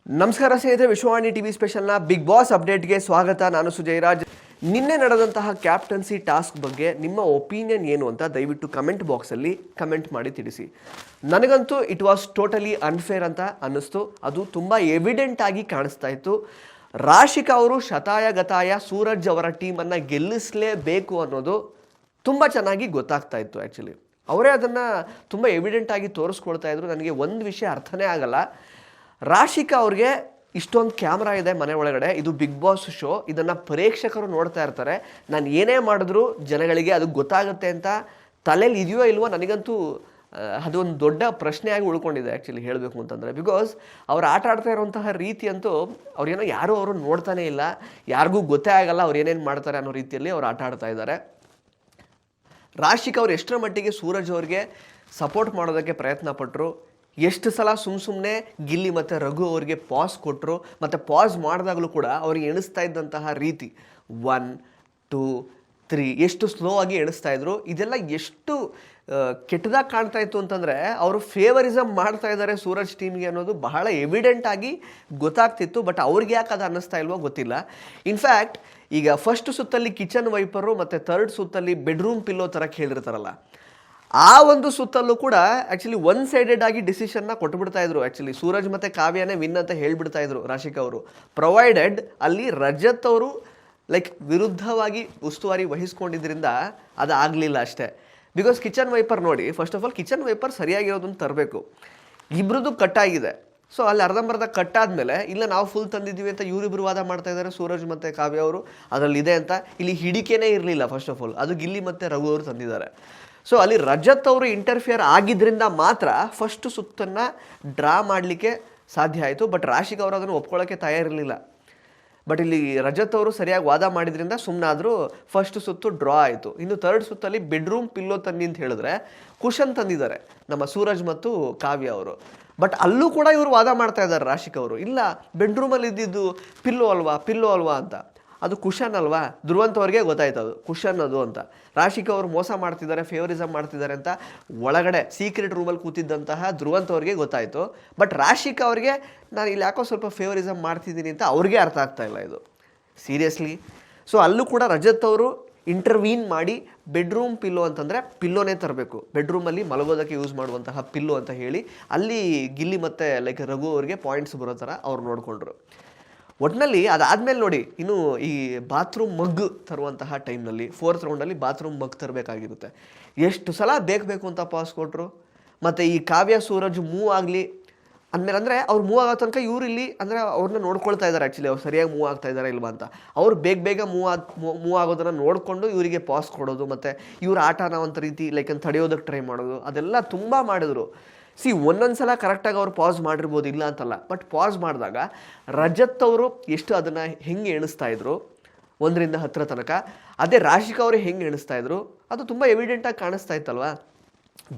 ನಮಸ್ಕಾರ ಸ್ನೇಹಿತರೆ, Vishwavani TV ಸ್ಪೆಷಲ್ನ big boss ಅಪ್ಡೇಟ್ಗೆ ಸ್ವಾಗತ. ನಾನು ಸುಜಯರಾಜ್. ನಿನ್ನೆ ನಡೆದಂತಹ ಕ್ಯಾಪ್ಟನ್ಸಿ ಟಾಸ್ಕ್ ಬಗ್ಗೆ ನಿಮ್ಮ ಒಪಿನಿಯನ್ ಏನು ಅಂತ ದಯವಿಟ್ಟು ಕಮೆಂಟ್ ಬಾಕ್ಸಲ್ಲಿ ಕಮೆಂಟ್ ಮಾಡಿ ತಿಳಿಸಿ. ನನಗಂತೂ ಇಟ್ ವಾಸ್ ಟೋಟಲಿ ಅನ್ಫೇರ್ ಅಂತ ಅನ್ನಿಸ್ತು. ಅದು ತುಂಬ ಎವಿಡೆಂಟ್ ಆಗಿ ಕಾಣಿಸ್ತಾ ಇತ್ತು. ರಾಶಿಕಾ ಅವರು ಶತಾಯ ಗತಾಯ ಸೂರಜ್ ಅವರ ಟೀಮನ್ನು ಗೆಲ್ಲಿಸಲೇಬೇಕು ಅನ್ನೋದು ತುಂಬ ಚೆನ್ನಾಗಿ ಗೊತ್ತಾಗ್ತಾ ಇತ್ತು. ಆ್ಯಕ್ಚುಲಿ ಅವರೇ ಅದನ್ನು ತುಂಬ ಎವಿಡೆಂಟ್ ಆಗಿ ತೋರಿಸ್ಕೊಳ್ತಾ ಇದ್ರು. ನನಗೆ ಒಂದು ವಿಷಯ ಅರ್ಥನೇ ಆಗಲ್ಲ. ರಾಶಿಕಾ ಅವ್ರಿಗೆ ಇಷ್ಟೊಂದು ಕ್ಯಾಮ್ರಾ ಇದೆ ಮನೆ ಒಳಗಡೆ, ಇದು ಬಿಗ್ ಬಾಸ್ ಶೋ, ಇದನ್ನು ಪ್ರೇಕ್ಷಕರು ನೋಡ್ತಾ ಇರ್ತಾರೆ. ನಾನು ಏನೇ ಮಾಡಿದ್ರು ಜನಗಳಿಗೆ ಅದು ಗೊತ್ತಾಗುತ್ತೆ ಅಂತ ತಲೆಯಲ್ಲಿ ಇದೆಯೋ ಇಲ್ವೋ, ನನಗಂತೂ ಅದೊಂದು ದೊಡ್ಡ ಪ್ರಶ್ನೆಯಾಗಿ ಉಳ್ಕೊಂಡಿದೆ ಆ್ಯಕ್ಚುಲಿ ಹೇಳಬೇಕು ಅಂತಂದರೆ. ಬಿಕಾಸ್ ಅವ್ರು ಆಟ ಆಡ್ತಾ ಇರೋಂತಹ ರೀತಿ ಅಂತೂ ಅವ್ರೇನೋ ಯಾರೂ ಅವರು ನೋಡ್ತಾನೆ ಇಲ್ಲ, ಯಾರಿಗೂ ಗೊತ್ತೇ ಆಗಲ್ಲ ಅವ್ರು ಏನೇನು ಮಾಡ್ತಾರೆ ಅನ್ನೋ ರೀತಿಯಲ್ಲಿ ಅವ್ರು ಆಟ ಆಡ್ತಾ ಇದ್ದಾರೆ. ರಾಶಿಕಾ ಅವ್ರು ಎಷ್ಟರ ಮಟ್ಟಿಗೆ ಸೂರಜ್ ಅವ್ರಿಗೆ ಸಪೋರ್ಟ್ ಮಾಡೋದಕ್ಕೆ ಪ್ರಯತ್ನ ಪಟ್ಟರು, ಎಷ್ಟು ಸಲ ಸುಮ್ಮನೆ ಗಿಲ್ಲಿ ಮತ್ತು ರಘು ಅವರಿಗೆ ಪಾಸ್ ಕೊಟ್ಟರು, ಮತ್ತು ಪಾಸ್ ಮಾಡಿದಾಗಲೂ ಕೂಡ ಅವ್ರಿಗೆ ಎಣಿಸ್ತಾ ಇದ್ದಂತಹ ರೀತಿ 1 2 3 ಎಷ್ಟು ಸ್ಲೋ ಆಗಿ ಎಣಿಸ್ತಾ ಇದ್ರು. ಇದೆಲ್ಲ ಎಷ್ಟು ಕೆಟ್ಟದಾಗಿ ಕಾಣ್ತಾ ಇತ್ತು ಅಂತಂದರೆ ಅವರು ಫೇವರಿಸಮ್ ಮಾಡ್ತಾ ಇದ್ದಾರೆ ಸೂರಜ್ ಟೀಮ್ಗೆ ಅನ್ನೋದು ಬಹಳ ಎವಿಡೆಂಟ್ ಆಗಿ ಗೊತ್ತಾಗ್ತಿತ್ತು. ಬಟ್ ಅವ್ರಿಗೆ ಯಾಕೆ ಅದು ಅನ್ನಿಸ್ತಾ ಇಲ್ವೋ ಗೊತ್ತಿಲ್ಲ. ಇನ್ಫ್ಯಾಕ್ಟ್ ಈಗ ಫಸ್ಟ್ ಸುತ್ತಲ್ಲಿ ಕಿಚನ್ ವೈಪರು ಮತ್ತು ಥರ್ಡ್ ಸುತ್ತಲ್ಲಿ ಬೆಡ್ರೂಮ್ ಪಿಲ್ಲೋ ಥರ ಹೇಳಿರ್ತಾರಲ್ಲ, ಆ ಒಂದು ಸುತ್ತಲ್ಲೂ ಕೂಡ ಆ್ಯಕ್ಚುಲಿ ಒನ್ ಸೈಡೆಡ್ ಆಗಿ ಡಿಸಿಷನ್ನ ಕೊಟ್ಬಿಡ್ತಾ ಇದ್ರು. ಆ್ಯಕ್ಚುಲಿ ಸೂರಜ್ ಮತ್ತು ಕಾವ್ಯನೇ ವಿನ್ ಅಂತ ಹೇಳ್ಬಿಡ್ತಾ ಇದ್ರು ರಾಶಿಕಾ ಅವರು, ಪ್ರೊವೈಡೆಡ್ ಅಲ್ಲಿ ರಜತ್ ಅವರು ವಿರುದ್ಧವಾಗಿ ಉಸ್ತುವಾರಿ ವಹಿಸ್ಕೊಂಡಿದ್ರಿಂದ ಅದು ಆಗಲಿಲ್ಲ ಅಷ್ಟೇ. ಬಿಕಾಸ್ ಕಿಚನ್ ವೈಪರ್ ನೋಡಿ, first of all kitchen wiper ಸರಿಯಾಗಿರೋದನ್ನು ತರಬೇಕು. ಇಬ್ಬರದ್ದು ಕಟ್ಟಾಗಿದೆ. ಸೊ ಅಲ್ಲಿ ಅರ್ಧಂಬರ್ಧ ಕಟ್ಟಾದ್ಮೇಲೆ ಇಲ್ಲ ನಾವು ಫುಲ್ ತಂದಿದ್ದೀವಿ ಅಂತ ಇವರಿಬ್ಬರು ವಾದ ಮಾಡ್ತಾ ಇದ್ದಾರೆ ಸೂರಜ್ ಮತ್ತು ಕಾವ್ಯ ಅವರು, ಅದರಲ್ಲಿ ಇದೆ ಅಂತ. ಇಲ್ಲಿ ಹಿಡಿಕೆನೇ ಇರಲಿಲ್ಲ ಫಸ್ಟ್ ಆಫ್ ಆಲ್, ಅದು ಗಿಲ್ಲಿ ಮತ್ತು ರಘು ಅವರು ತಂದಿದ್ದಾರೆ. ಸೊ ಅಲ್ಲಿ ರಜತ್ ಅವರು ಇಂಟರ್ಫಿಯರ್ ಆಗಿದ್ದರಿಂದ ಮಾತ್ರ ಫಸ್ಟ್ ಸುತ್ತನ್ನು ಡ್ರಾ ಮಾಡಲಿಕ್ಕೆ ಸಾಧ್ಯ ಆಯಿತು. ಬಟ್ ರಾಶಿಕಾ ಅವರು ಅದನ್ನು ಒಪ್ಕೊಳ್ಳೋಕ್ಕೆ ತಯಾರಿರಲಿಲ್ಲ. ಬಟ್ ಇಲ್ಲಿ ರಜತ್ ಅವರು ಸರಿಯಾಗಿ ವಾದ ಮಾಡಿದ್ರಿಂದ ಸುಮ್ಮನಾದರೂ ಫಸ್ಟ್ ಸುತ್ತು ಡ್ರಾ ಆಯಿತು. ಇನ್ನು ಥರ್ಡ್ ಸುತ್ತಲ್ಲಿ ಬೆಡ್ರೂಮ್ ಪಿಲ್ಲೋ ತನ್ನಿ ಅಂತ ಹೇಳಿದ್ರೆ ಕುಶನ್ ತಂದಿದ್ದಾರೆ ನಮ್ಮ ಸೂರಜ್ ಮತ್ತು ಕಾವ್ಯ ಅವರು. ಬಟ್ ಅಲ್ಲೂ ಕೂಡ ಇವರು ವಾದ ಮಾಡ್ತಾ ಇದ್ದಾರೆ ರಾಶಿಕಾ ಅವರು, ಇಲ್ಲ ಬೆಡ್ರೂಮಲ್ಲಿ ಇದ್ದಿದ್ದು ಪಿಲ್ಲೋ ಅಲ್ವಾ ಅಂತ. ಅದು ಕುಶನ್ ಅಲ್ವಾ, ಧ್ರುವಂತ್ ಅವ್ರಿಗೆ ಗೊತ್ತಾಯ್ತು ಅದು ಕುಶನ್ ಅದು ಅಂತ. ರಾಶಿಕಾ ಅವರು ಮೋಸ ಮಾಡ್ತಿದ್ದಾರೆ, ಫೇವರಿಸಮ್ ಮಾಡ್ತಿದ್ದಾರೆ ಅಂತ ಒಳಗಡೆ ಸೀಕ್ರೆಟ್ ರೂಮಲ್ಲಿ ಕೂತಿದ್ದಂತಹ ಧ್ರುವಂತ್ ಅವ್ರಿಗೆ ಗೊತ್ತಾಯಿತು. ಬಟ್ ರಾಶಿಕಾ ಅವ್ರಿಗೆ ನಾನು ಇಲ್ಲಿ ಯಾಕೋ ಸ್ವಲ್ಪ ಫೇವರಿಸಮ್ ಮಾಡ್ತಿದ್ದೀನಿ ಅಂತ ಅವ್ರಿಗೆ ಅರ್ಥ ಆಗ್ತಾ ಇಲ್ಲ ಇದು ಸೀರಿಯಸ್ಲಿ. ಸೊ ಅಲ್ಲೂ ಕೂಡ ರಜತ್ ಅವರು ಇಂಟರ್ವೀನ್ ಮಾಡಿ ಬೆಡ್ರೂಮ್ ಪಿಲ್ಲೋ ಅಂತಂದರೆ ಪಿಲ್ಲೋನೇ ತರಬೇಕು, ಬೆಡ್ರೂಮಲ್ಲಿ ಮಲಗೋದಕ್ಕೆ ಯೂಸ್ ಮಾಡುವಂತಹ ಪಿಲ್ಲೋ ಅಂತ ಹೇಳಿ ಅಲ್ಲಿ ಗಿಲ್ಲಿ ಮತ್ತು ರಘು ಅವ್ರಿಗೆ ಪಾಯಿಂಟ್ಸ್ ಬರೋ ಥರ ಅವ್ರು ನೋಡಿಕೊಂಡ್ರು. ಒಟ್ಟಿನಲ್ಲಿ ಅದಾದಮೇಲೆ ನೋಡಿ, ಇನ್ನು ಈ ಬಾತ್ರೂಮ್ ಮಗ್ ತರುವಂತಹ ಟೈಮ್ನಲ್ಲಿ 4th ರೌಂಡಲ್ಲಿ ಬಾತ್ರೂಮ್ ಮಗ್ ತರಬೇಕಾಗಿರುತ್ತೆ. ಎಷ್ಟು ಸಲ ಬೇಕು ಅಂತ ಪಾಸ್ ಕೊಟ್ಟರು. ಮತ್ತು ಈ ಕಾವ್ಯ ಸೂರಜ್ ಮೂವ್ ಆಗಲಿ ಅಂದಮೇಲೆ ಅಂದರೆ ಅವ್ರು ಮೂವ್ ಆಗೋ ತನಕ ಇವ್ರು ಇಲ್ಲಿ ಅಂದರೆ ಅವ್ರನ್ನ ನೋಡ್ಕೊಳ್ತಾ ಇದ್ದಾರೆ. ಆ್ಯಕ್ಚುಲಿ ಅವ್ರು ಸರಿಯಾಗಿ ಮೂವ್ ಆಗ್ತಾ ಇದ್ದಾರೆ ಇಲ್ವಾ ಅಂತ ಅವ್ರು ಬೇಗ ಮೂವ್ ಆಗೋದನ್ನು ನೋಡಿಕೊಂಡು ಇವರಿಗೆ ಪಾಸ್ ಕೊಡೋದು, ಮತ್ತು ಇವ್ರ ಆಟನ ಒಂದು ರೀತಿ ಅಂತ ತಡೆಯೋದಕ್ಕೆ ಟ್ರೈ ಮಾಡೋದು, ಅದೆಲ್ಲ ತುಂಬ ಮಾಡಿದ್ರು. ಒಂದೊಂದು ಸಲ ಕರೆಕ್ಟಾಗಿ ಅವ್ರು ಪಾಸ್ ಮಾಡಿರ್ಬೋದು, ಇಲ್ಲ ಅಂತಲ್ಲ. ಬಟ್ ಪಾಸ್ ಮಾಡಿದಾಗ ರಜತ್ ಅವರು ಎಷ್ಟು ಅದನ್ನು ಹೆಂಗೆ ಎಣಿಸ್ತಾ ಇದ್ರು 1ರಿಂದ 10 ತನಕ, ಅದೇ ರಾಶಿಕಾ ಅವರು ಹೆಂಗೆ ಎಣಿಸ್ತಾ ಇದ್ರು ಅದು ತುಂಬ ಎವಿಡೆಂಟಾಗಿ ಕಾಣಿಸ್ತಾ ಇತ್ತಲ್ವ.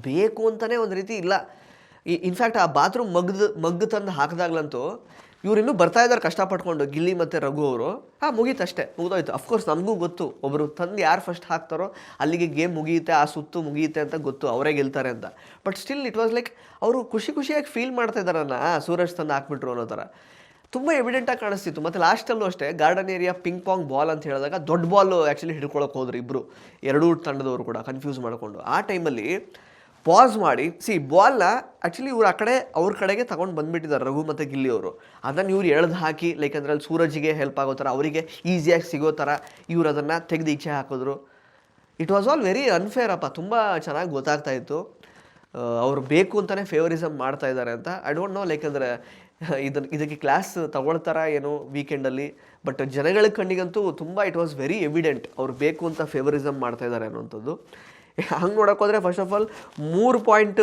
ಬೇಕು ಅಂತಲೇ ಒಂದು ರೀತಿ ಇಲ್ಲ. ಇನ್ಫ್ಯಾಕ್ಟ್ ಆ ಬಾತ್ರೂಮ್ ಮಗ್ದು ತಂದು ಹಾಕಿದಾಗ್ಲಂತೂ ಇವರಿನ್ನೂ ಬರ್ತಾ ಇದ್ದಾರೆ ಕಷ್ಟಪಟ್ಕೊಂಡು ಗಿಲ್ಲಿ ಮತ್ತು ರಘು ಅವರು. ಮುಗೀತಷ್ಟೇ, ಮುಗಿದೋಯ್ತು. ಅಫ್ಕೋರ್ಸ್ ನಮಗೂ ಗೊತ್ತು ಒಬ್ಬರು ತಂದು ಯಾರು ಫಸ್ಟ್ ಹಾಕ್ತಾರೋ ಅಲ್ಲಿಗೆ ಗೇಮ್ ಮುಗಿಯುತ್ತೆ, ಆ ಸುತ್ತು ಮುಗಿಯುತ್ತೆ ಅಂತ ಗೊತ್ತು, ಅವರೇ ಗೆಲ್ತಾರೆ ಅಂತ. ಬಟ್ ಸ್ಟಿಲ್ ಇಟ್ ವಾಸ್ ಅವರು ಖುಷಿಯಾಗಿ ಫೀಲ್ ಮಾಡ್ತಾ ಇದ್ದಾರನ್ನ ಸೂರಜ್ ತಂದು ಹಾಕ್ಬಿಟ್ರು ಅನ್ನೋ ಥರ ತುಂಬ ಎವಿಡೆಂಟಾಗಿ ಕಾಣಿಸ್ತಿತ್ತು. ಮತ್ತು ಲಾಸ್ಟಲ್ಲೂ ಅಷ್ಟೇ garden area ping Pong ball ಅಂತ ಹೇಳಿದಾಗ ದೊಡ್ಡ ಬಾಲ್ ಆ್ಯಕ್ಚುಲಿ ಹಿಡ್ಕೊಳಕ್ಕೆ ಹೋದ್ರು ಇಬ್ಬರು, ಎರಡೂ ತಂಡದವರು ಕೂಡ ಕನ್ಫ್ಯೂಸ್ ಮಾಡಿಕೊಂಡು. ಆ ಟೈಮಲ್ಲಿ ಪಾಸ್ ಮಾಡಿ ಬಾಲ್ನ ಆ್ಯಕ್ಚುಲಿ ಇವ್ರು ಅವ್ರ ಕಡೆಗೆ ತಗೊಂಡು ಬಂದುಬಿಟ್ಟಿದ್ದಾರೆ ರಘು ಮತ್ತು ಗಿಲ್ಲಿ ಅವರು. ಅದನ್ನು ಇವ್ರು ಎಳೆದು ಹಾಕಿ ಅಂದರೆ ಅಲ್ಲಿ ಸೂರಜ್ಗೆ ಹೆಲ್ಪ್ ಆಗೋ ಥರ, ಅವರಿಗೆ ಈಸಿಯಾಗಿ ಸಿಗೋ ಥರ ಇವ್ರು ಅದನ್ನು ತೆಗೆದು ಈಚೆ ಹಾಕಿದ್ರು. It was all very unfair ಅಪ್ಪ. ತುಂಬ ಚೆನ್ನಾಗಿ ಗೊತ್ತಾಗ್ತಾ ಇತ್ತು ಅವರು ಬೇಕು ಅಂತಲೇ ಫೇವರಿಸಮ್ ಮಾಡ್ತಾ ಇದ್ದಾರೆ ಅಂತ. ಐ ಡೋಂಟ್ ನೋ ಅಂದರೆ ಇದಕ್ಕೆ ಕ್ಲಾಸ್ ತಗೊಳ್ತಾರ ಏನೋ ವೀಕೆಂಡಲ್ಲಿ. ಬಟ್ ಜನಗಳ ಕಣ್ಣಿಗಂತೂ ತುಂಬ ಇಟ್ ವಾಸ್ ವೆರಿ ಎವಿಡೆಂಟ್ ಅವ್ರು ಬೇಕು ಅಂತ ಫೇವರಿಸಮ್ ಮಾಡ್ತಾ ಇದ್ದಾರೆ ಅನ್ನೋಂಥದ್ದು. ಹಂಗೆ ನೋಡೋಕ್ಕೋದ್ರೆ first of all 3 point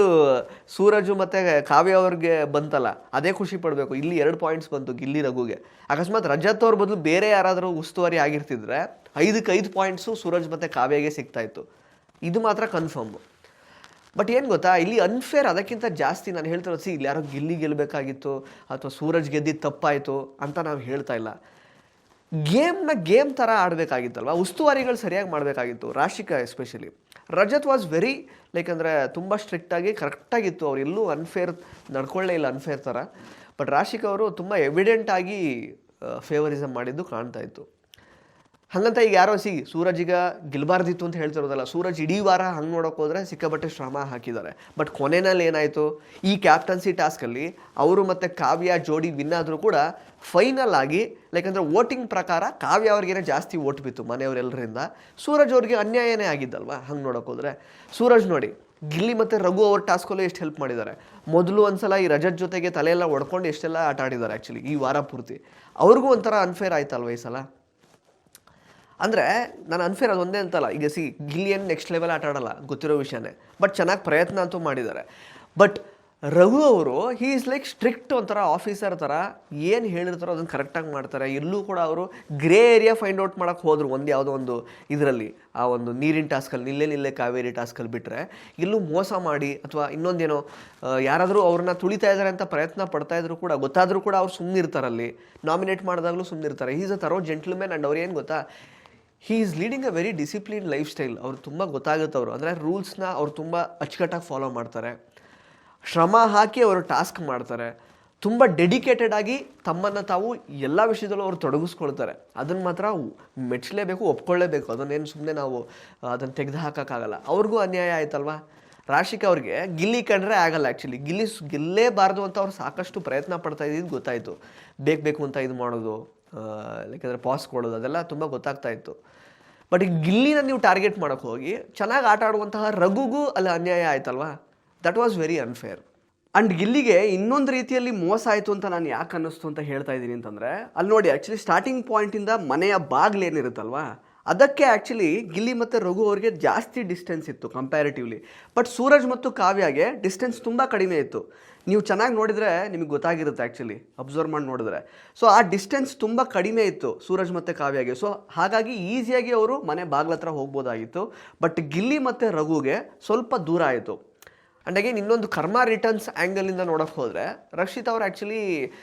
Suraj ಮತ್ತು ಕಾವ್ಯ ಅವ್ರಿಗೆ ಬಂತಲ್ಲ, ಅದೇ ಖುಷಿ ಪಡಬೇಕು. ಇಲ್ಲಿ 2 ಪಾಯಿಂಟ್ಸ್ ಬಂತು ಗಿಲ್ಲಿ ರಘುಗೆ. ಅಕಸ್ಮಾತ್ ರಜತ್ ಅವ್ರ ಬದಲು ಬೇರೆ ಯಾರಾದರೂ ಉಸ್ತುವಾರಿ ಆಗಿರ್ತಿದ್ರೆ 5 ಪಾಯಿಂಟ್ಸು ಸೂರಜ್ ಮತ್ತು ಕಾವ್ಯಗೆ ಸಿಗ್ತಾಯಿತ್ತು. ಇದು ಮಾತ್ರ ಕನ್ಫರ್ಮು. ಬಟ್ ಏನು ಗೊತ್ತಾ, ಇಲ್ಲಿ ಅನ್ಫೇರ್ ಅದಕ್ಕಿಂತ ಜಾಸ್ತಿ ನಾನು ಹೇಳ್ತಿರೋದು ಇಲ್ಲಿ ಯಾರೋ ಗಿಲ್ಲಿ ಗೆಲ್ಲಬೇಕಾಗಿತ್ತು ಅಥವಾ ಸೂರಜ್ ಗೆದ್ದಿದ್ದು ತಪ್ಪಾಯಿತು ಅಂತ ನಾವು ಹೇಳ್ತಾ ಇಲ್ಲ. ಗೇಮ್ ಥರ ಆಡಬೇಕಾಗಿತ್ತಲ್ವ, ಉಸ್ತುವಾರಿಗಳು ಸರಿಯಾಗಿ ಮಾಡಬೇಕಾಗಿತ್ತು. Rashika especially, Rajat was very ಅಂದರೆ ತುಂಬ ಸ್ಟ್ರಿಕ್ಟಾಗಿ ಕರೆಕ್ಟಾಗಿತ್ತು. ಅವ್ರು ಎಲ್ಲೂ ಅನ್ಫೇರ್ ನಡ್ಕೊಳ್ಳೇ ಇಲ್ಲ, ಅನ್ಫೇರ್ ಥರ. ಬಟ್ ರಾಶಿಕಾ ಅವರು ತುಂಬ ಎವಿಡೆಂಟ್ ಆಗಿ ಫೇವರಿಸಮ್ ಮಾಡಿದ್ದು ಕಾಣ್ತಾ ಇತ್ತು. ಹಂಗಂತ ಈಗ ಯಾರೋ ಸೂರಜ್ ಈಗ ಗೆಲ್ಬಾರ್ದಿತ್ತು ಅಂತ ಹೇಳ್ತಿರೋದಲ್ಲ. ಸೂರಜ್ ಇಡೀ ವಾರ ಹಂಗೆ ನೋಡೋಕೆ ಹೋದರೆ ಸಿಕ್ಕಾಪಟ್ಟೆ ಶ್ರಮ ಹಾಕಿದ್ದಾರೆ. ಬಟ್ ಕೊನೆಯಲ್ಲಿ ಏನಾಯಿತು, ಈ ಕ್ಯಾಪ್ಟನ್ಸಿ ಟಾಸ್ಕಲ್ಲಿ ಅವರು ಮತ್ತು ಕಾವ್ಯ ಜೋಡಿ ವಿನ್ ಆದರೂ ಕೂಡ ಫೈನಲ್ ಆಗಿ ಲೈಕಂದರೆ ವೋಟಿಂಗ್ ಪ್ರಕಾರ ಕಾವ್ಯ ಅವ್ರಿಗೇನೆ ಜಾಸ್ತಿ ವೋಟ್ ಬಿತ್ತು ಮನೆಯವರೆಲ್ಲರಿಂದ. ಸೂರಜ್ ಅವ್ರಿಗೆ ಅನ್ಯಾಯನೇ ಆಗಿದ್ದಲ್ವಾ ಹಂಗೆ ನೋಡೋಕೆ ಹೋದರೆ. ಸೂರಜ್ ನೋಡಿ ಗಿಲ್ಲಿ ಮತ್ತು ರಘು ಅವ್ರ ಟಾಸ್ಕಲ್ಲೂ ಎಷ್ಟು ಹೆಲ್ಪ್ ಮಾಡಿದ್ದಾರೆ. ಮೊದಲು ಒಂದ್ಸಲ ಈ ರಜತ್ ಜೊತೆಗೆ ತಲೆಯೆಲ್ಲ ಹೊಡ್ಕೊಂಡು ಎಷ್ಟೆಲ್ಲ ಆಟ ಆಡಿದ್ದಾರೆ ಆ್ಯಕ್ಚುಲಿ ಈ ವಾರ ಪೂರ್ತಿ. ಅವ್ರಿಗೂ ಒಂಥರ ಅನ್ಫೇರ್ ಆಯ್ತಲ್ವ ಈ ಸಲ. ಅಂದರೆ ನಾನು ಅನ್ಫೇರ್ ಅದು ಒಂದೇ ಅಂತಲ್ಲ. ಈಗ ಗಿಲ್ಲಿ ಏನು ನೆಕ್ಸ್ಟ್ ಲೆವೆಲ್ ಆಟ ಆಡಲ್ಲ, ಗೊತ್ತಿರೋ ವಿಷಯನೇ. ಬಟ್ ಚೆನ್ನಾಗಿ ಪ್ರಯತ್ನ ಅಂತೂ ಮಾಡಿದ್ದಾರೆ. ಬಟ್ ರಘು ಅವರು ಹೀ ಈಸ್ ಲೈಕ್ ಸ್ಟ್ರಿಕ್ಟ್ ಒಂಥರ ಆಫೀಸರ್ ಥರ ಏನು ಹೇಳಿರ್ತಾರೋ ಅದನ್ನು ಕರೆಕ್ಟಾಗಿ ಮಾಡ್ತಾರೆ. ಎಲ್ಲೂ ಕೂಡ ಅವರು ಗ್ರೇ ಏರಿಯಾ ಫೈಂಡ್ ಔಟ್ ಮಾಡೋಕ್ಕೆ ಹೋದರು ಯಾವುದೋ ಒಂದು ಇದರಲ್ಲಿ, ಆ ಒಂದು ನೀರಿನ ಟಾಸ್ಕಲ್ಲಿ ನಿಲ್ಲೇ ಕಾವೇರಿ ಟಾಸ್ಕಲ್ಲಿ ಬಿಟ್ಟರೆ ಎಲ್ಲೂ ಮೋಸ ಮಾಡಿ ಅಥವಾ ಇನ್ನೊಂದೇನೋ ಯಾರಾದರೂ ಅವ್ರನ್ನ ತುಳಿತಾ ಇದ್ದಾರೆ ಅಂತ ಪ್ರಯತ್ನ ಪಡ್ತಾ ಇದ್ರು ಕೂಡ ಗೊತ್ತಾದರೂ ಕೂಡ ಅವ್ರು ಸುಮ್ಮನಿರ್ತಾರಲ್ಲಿ. ನಾಮಿನೇಟ್ ಮಾಡಿದಾಗಲೂ ಸುಮ್ಮನಿರ್ತಾರೆ. Is a thorough gentleman. And ಅವ್ರು ಏನು ಗೊತ್ತಾ, he is leading a very discipline lifestyle. ಅವ್ರು ತುಂಬ ಗೊತ್ತಾಗುತ್ತೆ ಅವರು. ಅಂದರೆ ರೂಲ್ಸ್ನ ಅವ್ರು ತುಂಬ ಅಚ್ಚುಕಟ್ಟಾಗಿ ಫಾಲೋ ಮಾಡ್ತಾರೆ. ಶ್ರಮ ಹಾಕಿ ಅವರು ಟಾಸ್ಕ್ ಮಾಡ್ತಾರೆ. ತುಂಬ ಡೆಡಿಕೇಟೆಡ್ ಆಗಿ ತಮ್ಮನ್ನು ತಾವು ಎಲ್ಲ ವಿಷಯದಲ್ಲೂ ಅವರು ತೊಡಗಿಸ್ಕೊಳ್ತಾರೆ. ಅದನ್ನು ಮಾತ್ರ ಮೆಚ್ಚಲೇಬೇಕು, ಒಪ್ಕೊಳ್ಳೇಬೇಕು. ಅದನ್ನೇನು ಸುಮ್ಮನೆ ನಾವು ಅದನ್ನು ತೆಗೆದು ಹಾಕೋಕ್ಕಾಗಲ್ಲ. ಅವ್ರಿಗೂ ಅನ್ಯಾಯ ಆಯ್ತಲ್ವಾ. ರಾಶಿಕಾ ಅವ್ರಿಗೆ ಗಿಲ್ಲಿ ಕಂಡ್ರೆ ಆಗಲ್ಲ ಆ್ಯಕ್ಚುಲಿ. ಗೆಲ್ಲೇಬಾರ್ದು ಅಂತ ಅವ್ರು ಸಾಕಷ್ಟು ಪ್ರಯತ್ನ ಪಡ್ತಾ ಇದ್ದಿದ್ದು ಗೊತ್ತಾಯಿತು. ಬೇಕು ಅಂತ ಇದು ಮಾಡೋದು, ಯಾಕಂದರೆ ಪಾಸ್ ಕೊಡೋದು, ಅದೆಲ್ಲ ತುಂಬ ಗೊತ್ತಾಗ್ತಾ ಇತ್ತು. ಬಟ್ ಈಗ ಗಿಲ್ಲಿನ ನೀವು ಟಾರ್ಗೆಟ್ ಮಾಡೋಕ್ಕೆ ಹೋಗಿ ಚೆನ್ನಾಗಿ ಆಟ ಆಡುವಂತಹ ರಘುಗೂ ಅಲ್ಲಿ ಅನ್ಯಾಯ ಆಯ್ತಲ್ವಾ. That was very unfair. And ಗಿಲ್ಲಿಗೆ ಇನ್ನೊಂದು ರೀತಿಯಲ್ಲಿ ಮೋಸ ಆಯಿತು ಅಂತ ನಾನು ಯಾಕೆ ಅನ್ನಿಸ್ತು ಅಂತ ಹೇಳ್ತಾ ಇದ್ದೀನಿ ಅಂತಂದರೆ, ಅಲ್ಲಿ ನೋಡಿ ಆ್ಯಕ್ಚುಲಿ ಸ್ಟಾರ್ಟಿಂಗ್ ಪಾಯಿಂಟಿಂದ ಮನೆಯ ಬಾಗಿಲೇನಿರುತ್ತಲ್ವಾ, ಅದಕ್ಕೆ ಆ್ಯಕ್ಚುಲಿ ಗಿಲ್ಲಿ ಮತ್ತು ರಘು ಅವ್ರಿಗೆ ಜಾಸ್ತಿ ಡಿಸ್ಟೆನ್ಸ್ ಇತ್ತು ಕಂಪ್ಯಾರಿಟಿವ್ಲಿ. ಬಟ್ ಸೂರಜ್ ಮತ್ತು ಕಾವ್ಯಗೆ ಡಿಸ್ಟೆನ್ಸ್ ತುಂಬ ಕಡಿಮೆ ಇತ್ತು. ನೀವು ಚೆನ್ನಾಗಿ ನೋಡಿದರೆ ನಿಮಗೆ ಗೊತ್ತಾಗಿರುತ್ತೆ ಆ್ಯಕ್ಚುಲಿ, ಅಬ್ಸರ್ವ್ ಮಾಡಿ ನೋಡಿದ್ರೆ. ಸೊ ಆ ಡಿಸ್ಟೆನ್ಸ್ ತುಂಬ ಕಡಿಮೆ ಇತ್ತು ಸೂರಜ್ ಮತ್ತು ಕಾವ್ಯಗೆ. ಸೊ ಹಾಗಾಗಿ ಈಸಿಯಾಗಿ ಅವರು ಮನೆ ಬಾಗ್ಲ ಹತ್ರ ಹೋಗ್ಬೋದಾಗಿತ್ತು. ಬಟ್ ಗಿಲ್ಲಿ ಮತ್ತು ರಘುಗೆ ಸ್ವಲ್ಪ ದೂರ ಆಯಿತು. ಆ್ಯಂಡ್ ಅಗೇನ್ ಇನ್ನೊಂದು ಕರ್ಮ ರಿಟರ್ನ್ಸ್ ಆ್ಯಂಗಲಿಂದ ನೋಡೋಕ್ಕೆ ಹೋದರೆ ರಕ್ಷಿತ್ ಅವರು ಆ್ಯಕ್ಚುಲಿ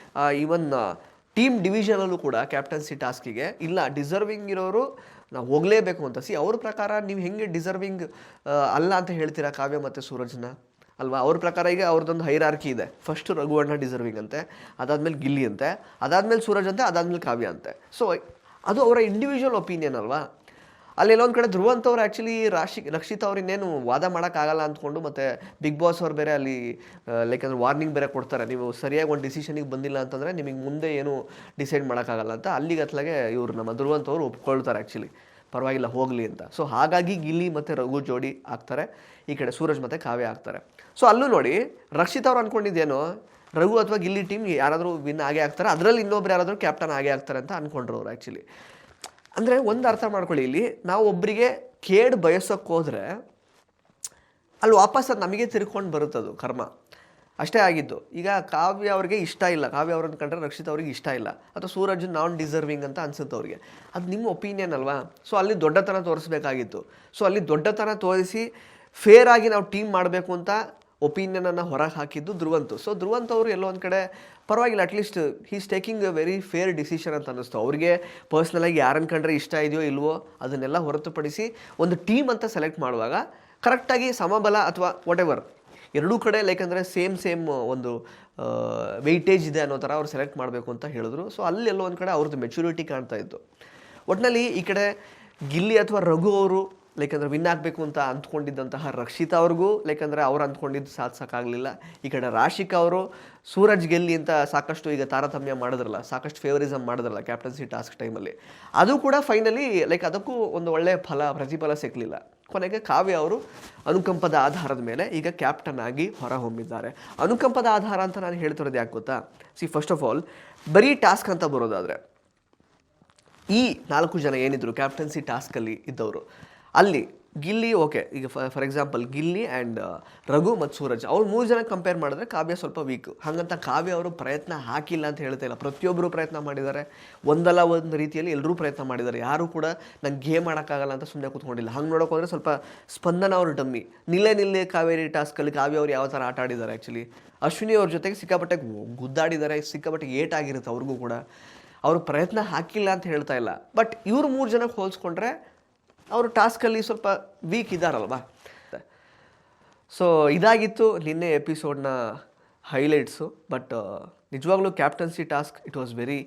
ಈವನ್ ಟೀಮ್ ಡಿವಿಷನಲ್ಲೂ ಕೂಡ ಕ್ಯಾಪ್ಟನ್ಸಿ ಟಾಸ್ಕಿಗೆ ಇಲ್ಲ ಡಿಸರ್ವಿಂಗ್ ಇರೋರು ನಾವು ಹೋಗಲೇಬೇಕು ಅಂತ. ಅವ್ರ ಪ್ರಕಾರ ನೀವು ಹೆಂಗೆ ಡಿಸರ್ವಿಂಗ್ ಅಲ್ಲ ಅಂತ ಹೇಳ್ತೀರಾ ಕಾವ್ಯ ಮತ್ತು ಸೂರಜ್ನ ಅಲ್ವಾ. ಅವ್ರ ಪ್ರಕಾರ ಈಗ ಅವ್ರದ್ದೊಂದು ಹೈರಾರ್ಕಿ ಇದೆ. ಫಸ್ಟು ರಘುವಣ್ಣ ಡಿಸರ್ವಿಂಗ್ ಅಂತೆ, ಅದಾದಮೇಲೆ ಗಿಲ್ಲಿ ಅಂತೆ, ಅದಾದಮೇಲೆ ಸೂರಜ್ ಅಂತೆ, ಅದಾದಮೇಲೆ ಕಾವ್ಯ ಅಂತೆ. ಸೊ ಅದು ಅವರ ಇಂಡಿವಿಜುವಲ್ ಒಪಿನಿಯನ್ ಅಲ್ವಾ. ಅಲ್ಲೆಲ್ಲೊಂದು ಕಡೆ ಧ್ರುವಂತವ್ರು ಆ್ಯಕ್ಚುಲಿ ರಕ್ಷಿತ್ ಅವ್ರು ಇನ್ನೇನು ವಾದ ಮಾಡೋಕ್ಕಾಗಲ್ಲ ಅಂದ್ಕೊಂಡು ಮತ್ತು ಬಿಗ್ ಬಾಸ್ ಅವ್ರು ಬೇರೆ ಅಲ್ಲಿ ಲೈಕ್ ಅಂದರೆ ವಾರ್ನಿಂಗ್ ಬೇರೆ ಕೊಡ್ತಾರೆ, ನೀವು ಸರಿಯಾಗಿ ಒಂದು ಡಿಸಿಷನಿಗೆ ಬಂದಿಲ್ಲ ಅಂತಂದರೆ ನಿಮಗೆ ಮುಂದೆ ಏನು ಡಿಸೈಡ್ ಮಾಡೋಕ್ಕಾಗಲ್ಲ ಅಂತ. ಅಲ್ಲಿಗತ್ಲಾಗೆ ಇವರು ನಮ್ಮ ಧ್ರುವಂತವ್ರು ಒಪ್ಕೊಳ್ತಾರೆ ಆ್ಯಕ್ಚುಲಿ, ಪರವಾಗಿಲ್ಲ ಹೋಗಲಿ ಅಂತ. ಸೊ ಹಾಗಾಗಿ ಗಿಲ್ಲಿ ಮತ್ತು ರಘು ಜೋಡಿ ಆಗ್ತಾರೆ, ಈ ಕಡೆ ಸೂರಜ್ ಮತ್ತು ಕಾವ್ಯ ಆಗ್ತಾರೆ. ಸೊ ಅಲ್ಲೂ ನೋಡಿ ರಕ್ಷಿತ್ ಅವ್ರು ಅಂದ್ಕೊಂಡಿದ್ದೇನೋ ರಘು ಅಥವಾ ಗಿಲ್ಲಿ ಟೀಮ್ ಯಾರಾದರೂ ವಿನ್ ಆಗೇ ಆಗ್ತಾರೆ, ಅದರಲ್ಲಿ ಇನ್ನೊಬ್ರು ಯಾರಾದರೂ ಕ್ಯಾಪ್ಟನ್ ಆಗೇ ಆಗ್ತಾರೆ ಅಂತ ಅಂದ್ಕೊಂಡ್ರು ಅವ್ರು ಆ್ಯಕ್ಚುಲಿ. ಅಂದರೆ ಒಂದು ಅರ್ಥ ಮಾಡ್ಕೊಳ್ಳಿ, ಇಲ್ಲಿ ನಾವು ಒಬ್ಬರಿಗೆ ಕೇಡು ಬಯಸೋಕ್ಕೆ ಹೋದರೆ ಅಲ್ಲಿ ವಾಪಸ್ ಅದು ನಮಗೆ ತಿರ್ಕೊಂಡು ಬರುತ್ತದು ಕರ್ಮ. ಅಷ್ಟೇ ಆಗಿದ್ದು. ಈಗ ಕಾವ್ಯ ಅವ್ರಿಗೆ ಇಷ್ಟ ಇಲ್ಲ, ಕಾವ್ಯ ಅವ್ರನ್ನ ಕಂಡ್ರೆ ರಕ್ಷಿತ್ ಅವ್ರಿಗೆ ಇಷ್ಟ ಇಲ್ಲ, ಅಥವಾ ಸೂರಜ್ ನಾನ್ ಡಿಸರ್ವಿಂಗ್ ಅಂತ ಅನ್ಸುತ್ತೆ ಅವ್ರಿಗೆ. ಅದು ನಿಮ್ಮ ಒಪಿನಿಯನ್ ಅಲ್ವಾ. ಸೊ ಅಲ್ಲಿ ದೊಡ್ಡತನ ತೋರಿಸ್ಬೇಕಾಗಿತ್ತು. ಸೊ ಅಲ್ಲಿ ದೊಡ್ಡತನ ತೋರಿಸಿ ಫೇರ್ ಆಗಿ ನಾವು ಟೀಮ್ ಮಾಡಬೇಕು ಅಂತ ಒಪಿನಿಯನನ್ನು ಹೊರಗೆ ಹಾಕಿದ್ದು ಧ್ರುವಂತು. ಸೊ ಧ್ರುವಂತ್ ಅವರು ಎಲ್ಲೋ ಒಂದು ಕಡೆ ಪರವಾಗಿಲ್ಲ, at least he's taking a very fair decision ಅಂತ ಅನ್ನಿಸ್ತು. ಅವ್ರಿಗೆ ಪರ್ಸ್ನಲಾಗಿ ಯಾರನ್ನು ಕಂಡ್ರೆ ಇಷ್ಟ ಇದೆಯೋ ಇಲ್ವೋ ಅದನ್ನೆಲ್ಲ ಹೊರತುಪಡಿಸಿ ಒಂದು ಟೀಮ್ ಅಂತ ಸೆಲೆಕ್ಟ್ ಮಾಡುವಾಗ ಕರೆಕ್ಟಾಗಿ ಸಮಬಲ ಅಥವಾ ವಾಟ್ ಎವರ್ ಎರಡೂ ಕಡೆ ಲೈಕ್ ಅಂದರೆ ಸೇಮ್ ಒಂದು ವೆಯ್ಟೇಜ್ ಇದೆ ಅನ್ನೋ ಥರ ಅವ್ರು ಸೆಲೆಕ್ಟ್ ಮಾಡಬೇಕು ಅಂತ ಹೇಳಿದ್ರು. ಸೊ ಅಲ್ಲೆಲ್ಲೋ ಒಂದು ಕಡೆ ಅವ್ರದ್ದು ಮೆಚುರಿಟಿ ಕಾಣ್ತಾ ಇತ್ತು. ಒಟ್ಟಿನಲ್ಲಿ ಈ ಕಡೆ ಗಿಲ್ಲಿ ಅಥವಾ ರಘು ಅವರು ಲೈಕ್ ಅಂದರೆ ವಿನ್ ಆಗಬೇಕು ಅಂತ ಅಂದ್ಕೊಂಡಿದ್ದಂತಹ ರಕ್ಷಿತಾ ಅವ್ರಿಗೂ ಲೈಕ್ ಅಂದರೆ ಅವ್ರು ಅಂದ್ಕೊಂಡಿದ್ದು ಸಾಧಿಸೋಕ್ಕಾಗಲಿಲ್ಲ. ಈ ಕಡೆ ರಾಶಿಕಾ ಅವರು ಸೂರಜ್ ಗೆಲ್ಲಿ ಅಂತ ಸಾಕಷ್ಟು ಈಗ ತಾರತಮ್ಯ ಮಾಡಿದ್ರಲ್ಲ, ಸಾಕಷ್ಟು ಫೇವರಿಸಮ್ ಮಾಡಿದ್ರಲ್ಲ ಕ್ಯಾಪ್ಟನ್ಸಿ ಟಾಸ್ಕ್ ಟೈಮಲ್ಲಿ, ಅದು ಕೂಡ ಫೈನಲಿ ಲೈಕ್ ಅದಕ್ಕೂ ಒಂದು ಒಳ್ಳೆಯ ಪ್ರತಿಫಲ ಸಿಗಲಿಲ್ಲ. ಕೊನೆಗೆ ಕಾವ್ಯ ಅವರು ಅನುಕಂಪದ ಆಧಾರದ ಮೇಲೆ ಈಗ ಕ್ಯಾಪ್ಟನ್ ಆಗಿ ಹೊರಹೊಮ್ಮಿದ್ದಾರೆ. ಅನುಕಂಪದ ಆಧಾರ ಅಂತ ನಾನು ಹೇಳ್ತಿರೋದು ಯಾಕೆ ಗೊತ್ತಾ, ಫಸ್ಟ್ ಆಫ್ ಆಲ್ ಬರೀ ಟಾಸ್ಕ್ ಅಂತ ಬರೋದಾದರೆ ಈ 4 ಜನ ಏನಿದ್ರು ಕ್ಯಾಪ್ಟನ್ಸಿ ಟಾಸ್ಕಲ್ಲಿ ಇದ್ದವರು, ಅಲ್ಲಿ ಗಿಲ್ಲಿ ಓಕೆ, ಈಗ for example Gilli and Raghu ಮತ್ತು ಸೂರಜ್ ಅವ್ರು 3 ಜನ ಕಂಪೇರ್ ಮಾಡಿದ್ರೆ ಕಾವ್ಯ ಸ್ವಲ್ಪ ವೀಕು. ಹಾಗಂತ ಕಾವ್ಯ ಅವರು ಪ್ರಯತ್ನ ಹಾಕಿಲ್ಲ ಅಂತ ಹೇಳ್ತಾ ಇಲ್ಲ, ಪ್ರತಿಯೊಬ್ಬರು ಪ್ರಯತ್ನ ಮಾಡಿದ್ದಾರೆ. ಒಂದಲ್ಲ ಒಂದು ರೀತಿಯಲ್ಲಿ ಎಲ್ಲರೂ ಪ್ರಯತ್ನ ಮಾಡಿದ್ದಾರೆ. ಯಾರೂ ಕೂಡ ನಂಗೆ ಗೇಮ್ ಮಾಡೋಕ್ಕಾಗಲ್ಲ ಅಂತ ಸುಮ್ಮನೆ ಕೂತ್ಕೊಂಡಿಲ್ಲ. ಹಂಗೆ ನೋಡೋಕೆ ಹೋದರೆ ಸ್ವಲ್ಪ ಸ್ಪಂದನ ಅವರು ಡಮ್ಮಿ. ನಿಲ್ಲೆ ಕಾವೇರಿ ಟಾಸ್ಕಲ್ಲಿ ಕಾವ್ಯ ಅವ್ರು ಯಾವ ಥರ ಆಟ ಆಡಿದ್ದಾರೆ ಆ್ಯಕ್ಚುಲಿ. ಅಶ್ವಿನಿ ಅವ್ರ ಜೊತೆಗೆ ಸಿಕ್ಕಾಪಟ್ಟೆ ಗುದ್ದಾಡಿದ್ದಾರೆ, ಸಿಕ್ಕಾಪಟ್ಟೆ ಏಟಾಗಿರುತ್ತೆ ಅವ್ರಿಗೂ ಕೂಡ. ಅವರು ಪ್ರಯತ್ನ ಹಾಕಿಲ್ಲ ಅಂತ ಹೇಳ್ತಾ ಇಲ್ಲ. ಬಟ್ ಇವರು 3 ಜನಕ್ಕೆ ಹೋಲಿಸ್ಕೊಂಡ್ರೆ ಅವರು ಟಾಸ್ಕಲ್ಲಿ ಸ್ವಲ್ಪ ವೀಕ್ ಇದ್ದಾರಲ್ವಾ. ಸೊ ಇದಾಗಿತ್ತು ನಿನ್ನೆ ಎಪಿಸೋಡ್ನ ಹೈಲೈಟ್ಸು. ಬಟ್ ನಿಜವಾಗ್ಲೂ captaincy task it was very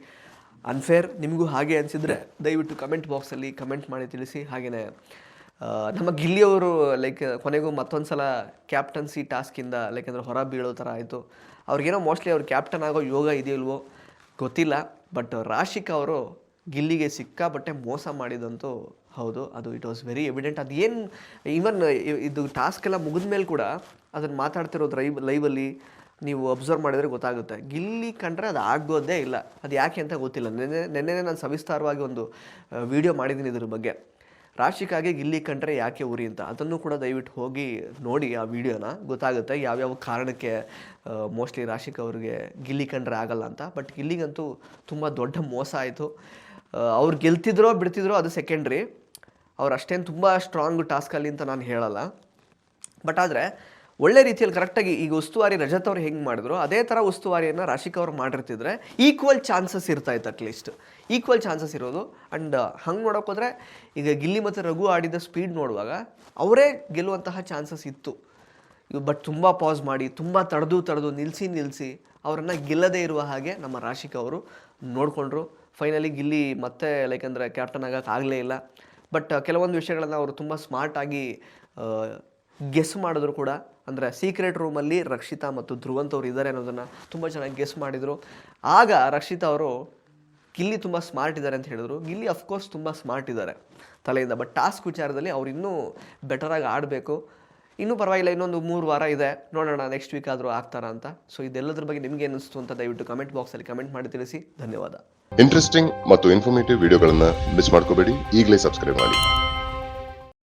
unfair. ನಿಮಗೂ ಹಾಗೆ ಅನಿಸಿದರೆ ದಯವಿಟ್ಟು ಕಮೆಂಟ್ ಬಾಕ್ಸಲ್ಲಿ ಕಮೆಂಟ್ ಮಾಡಿ ತಿಳಿಸಿ. ಹಾಗೆಯೇ ನಮ್ಮ ಗಿಲ್ಲಿಯವರು ಲೈಕ್ ಕೊನೆಗೂ ಮತ್ತೊಂದು ಸಲ ಕ್ಯಾಪ್ಟನ್ಸಿ ಟಾಸ್ಕಿಂದ ಲೈಕ್ ಅಂದರೆ ಹೊರ ಬೀಳೋ ಥರ ಆಯಿತು. ಅವ್ರಿಗೇನೋ ಮೋಸ್ಟ್ಲಿ ಅವ್ರು ಕ್ಯಾಪ್ಟನ್ ಆಗೋ ಯೋಗ ಇದೆಯಲ್ವೋ ಗೊತ್ತಿಲ್ಲ. ಬಟ್ ರಾಶಿಕಾ ಅವರು ಗಿಲ್ಲಿಗೆ ಸಿಕ್ಕಾಪಟ್ಟೆ ಮೋಸ ಮಾಡಿದಂತೂ ಹೌದು. ಅದು ಇಟ್ ವಾಸ್ ವೆರಿ ಎವಿಡೆಂಟ್. ಅದು ಏನು ಈವನ್ ಇದು ಟಾಸ್ಕ್ ಎಲ್ಲ ಮುಗಿದ ಮೇಲೆ ಕೂಡ ಅದನ್ನು ಮಾತಾಡ್ತಿರೋದು ಲೈವಲ್ಲಿ ನೀವು ಅಬ್ಸರ್ವ್ ಮಾಡಿದರೆ ಗೊತ್ತಾಗುತ್ತೆ. ಗಿಲ್ಲಿ ಕಂಡ್ರೆ ಅದು ಆಗೋದೇ ಇಲ್ಲ. ಅದು ಯಾಕೆ ಅಂತ ಗೊತ್ತಿಲ್ಲ. ನೆನ್ನೆ ನಾನು ಸವಿಸ್ತಾರವಾಗಿ ಒಂದು ವಿಡಿಯೋ ಮಾಡಿದ್ದೀನಿ ಇದ್ರ ಬಗ್ಗೆ. ರಾಶಿಕಾಗೆ ಗಿಲ್ಲಿ ಕಂಡ್ರೆ ಯಾಕೆ ಉರಿ ಅಂತ. ಅದನ್ನು ಕೂಡ ದಯವಿಟ್ಟು ಹೋಗಿ ನೋಡಿ ಆ ವಿಡಿಯೋನ, ಗೊತ್ತಾಗುತ್ತೆ ಯಾವ್ಯಾವ ಕಾರಣಕ್ಕೆ ಮೋಸ್ಟ್ಲಿ ರಾಶಿಕಾ ಅವ್ರಿಗೆ ಗಿಲ್ಲಿ ಕಂಡ್ರೆ ಆಗಲ್ಲ ಅಂತ. ಬಟ್ ಗಿಲ್ಲಿಗಂತೂ ತುಂಬ ದೊಡ್ಡ ಮೋಸ ಆಯಿತು. ಅವ್ರು ಗೆಲ್ತಿದ್ರೋ ಬಿಡ್ತಿದ್ರೋ ಅದು ಸೆಕೆಂಡ್ರಿ. ಅವ್ರು ಅಷ್ಟೇನು ತುಂಬ ಸ್ಟ್ರಾಂಗ್ ಟಾಸ್ಕಲ್ಲಿ ಅಂತ ನಾನು ಹೇಳಲ್ಲ. ಬಟ್ ಆದರೆ ಒಳ್ಳೆ ರೀತಿಯಲ್ಲಿ ಕರೆಕ್ಟಾಗಿ ಈಗ ಉಸ್ತುವಾರಿ ರಜತ್ ಅವ್ರು ಹೆಂಗೆ ಮಾಡಿದ್ರು ಅದೇ ಥರ ಉಸ್ತುವಾರಿಯನ್ನು ರಾಶಿಕಾ ಅವ್ರು ಮಾಡಿರ್ತಿದ್ರೆ ಈಕ್ವಲ್ ಚಾನ್ಸಸ್ ಇರ್ತಾಯಿತ್ತು. ಅಟ್ಲೀಸ್ಟ್ ಈಕ್ವಲ್ ಚಾನ್ಸಸ್ ಇರೋದು. ಆ್ಯಂಡ್ ಹಂಗೆ ನೋಡೋಕ್ಕೋದ್ರೆ ಈಗ ಗಿಲ್ಲಿ ಮತ್ತು ರಘು ಆಡಿದ ಸ್ಪೀಡ್ ನೋಡುವಾಗ ಅವರೇ ಗೆಲ್ಲುವಂತಹ ಚಾನ್ಸಸ್ ಇತ್ತು. ಬಟ್ ತುಂಬ ಪಾಸ್ ಮಾಡಿ ತುಂಬ ತಡೆದು ನಿಲ್ಲಿಸಿ ಅವರನ್ನು ಗೆಲ್ಲದೇ ಇರುವ ಹಾಗೆ ನಮ್ಮ ರಾಶಿಕಾ ಅವರು ನೋಡಿಕೊಂಡ್ರು. ಫೈನಲಿ ಗಿಲ್ಲಿ ಮತ್ತೆ ಲೈಕ್ ಅಂದರೆ ಕ್ಯಾಪ್ಟನ್ ಆಗೋಕ್ಕಾಗಲೇ ಇಲ್ಲ. ಬಟ್ ಕೆಲವೊಂದು ವಿಷಯಗಳನ್ನು ಅವರು ತುಂಬ ಸ್ಮಾರ್ಟಾಗಿ ಗೆಸ್ ಮಾಡಿದ್ರು ಕೂಡ. ಅಂದರೆ ಸೀಕ್ರೆಟ್ ರೂಮಲ್ಲಿ ರಕ್ಷಿತಾ ಮತ್ತು ಧ್ರುವಂತ್ ಅವರು ಇದ್ದಾರೆ ಅನ್ನೋದನ್ನು ತುಂಬ ಚೆನ್ನಾಗಿ ಗೆಸ್ ಮಾಡಿದರು. ಆಗ ರಕ್ಷಿತಾ ಅವರು ಗಿಲ್ಲಿ ತುಂಬ ಸ್ಮಾರ್ಟ್ ಇದ್ದಾರೆ ಅಂತ ಹೇಳಿದ್ರು. ಗಿಲ್ಲಿ ಅಫ್ಕೋರ್ಸ್ ತುಂಬ ಸ್ಮಾರ್ಟ್ ಇದ್ದಾರೆ ತಲೆಯಿಂದ. ಬಟ್ ಟಾಸ್ಕ್ ವಿಚಾರದಲ್ಲಿ ಅವ್ರು ಇನ್ನೂ ಬೆಟರಾಗಿ ಆಡಬೇಕು. ಇನ್ನೂ ಪರವಾಗಿಲ್ಲ, ಇನ್ನೊಂದು 3 ವಾರ ಇದೆ, ನೋಡೋಣ ನೆಕ್ಸ್ಟ್ ವೀಕ್ ಆದರೂ ಆಗ್ತಾರಾ ಅಂತ. ಸೊ ಇದೆಲ್ಲದ್ರ ಬಗ್ಗೆ ನಿಮಗೆ ಅನಿಸ್ತು ಅಂತ ದಯವಿಟ್ಟು ಕಮೆಂಟ್ ಬಾಕ್ಸಲ್ಲಿ ಕಮೆಂಟ್ ಮಾಡಿ ತಿಳಿಸಿ. ಧನ್ಯವಾದ. ಇಂಟ್ರೆಸ್ಟಿಂಗ್ ಮತ್ತು ಇನ್ಫಾರ್ಮೇಟಿವ್ ವಿಡಿಯೋಗಳನ್ನು ಮಿಸ್ ಮಾಡ್ಕೋಬೇಡಿ. ಈಗಲೇ ಸಬ್ಸ್ಕ್ರೈಬ್ ಮಾಡಿ.